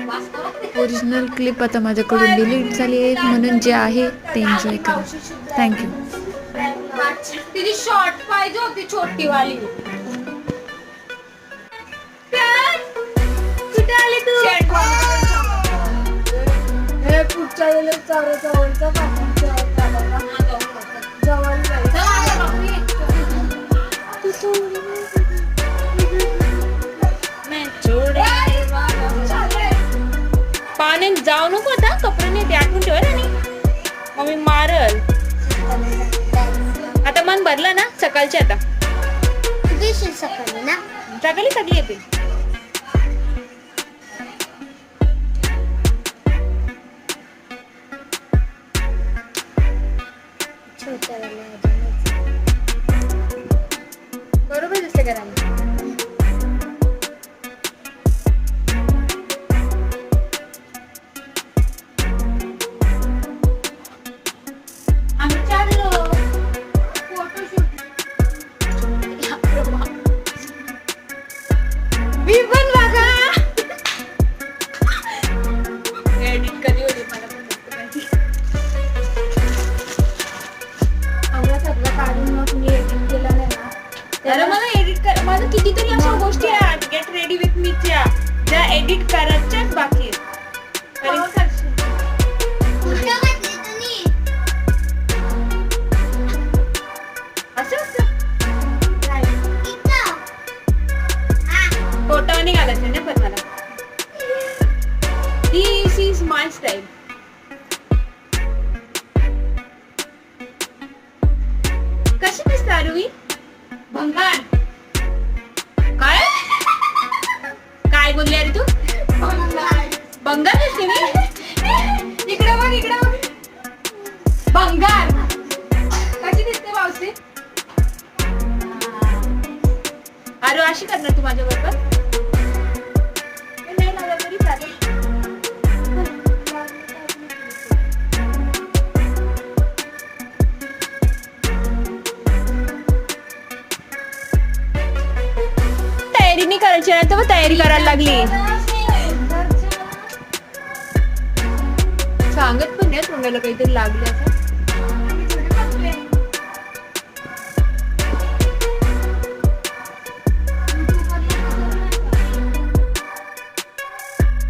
Original clip आता माझ्याकडून delete झाली आहे, म्हणून जे आहे ते एन्जॉय करा. थँक्यू. तिची शॉर्ट पाहिजे होती छोटी वाली. कुठे आली तू? हे पुढच्या वेळेला चारा जवळचा पाण्यात जाऊ नको आता, कपडे नाही ते आठवून ठेवा आणि मम्मी मारल. आता मन भरलं ना सकाळचे, आता सकाळी ना सकाळी सगळी येते. बरोबर दिसते घरामध्ये. अरे मला एडिट कर, माझं कितीतरी अशा गोष्टी आहेत गेट रेडी विथ मीच्या ज्या एडिट करायच्याच बाकी आहेत. फोटो नाही घालायचे ना पण मला. दिस इज माय स्टाईल. कशी दिसते आरुवी? भंगार. काय काय बोलली अरे तू? भंगार दिसते मी. इकडे बघ, इकडे बघ. भंगार कशी दिसते मावशी? अरे अशी करणार तू माझ्या बरोबर? नाही लागलं तरी चालेल. तयारी नाही करायची ना, तर तयारी करायला लागली. सांगत पण नाही तोंडाला काहीतरी लागले असं.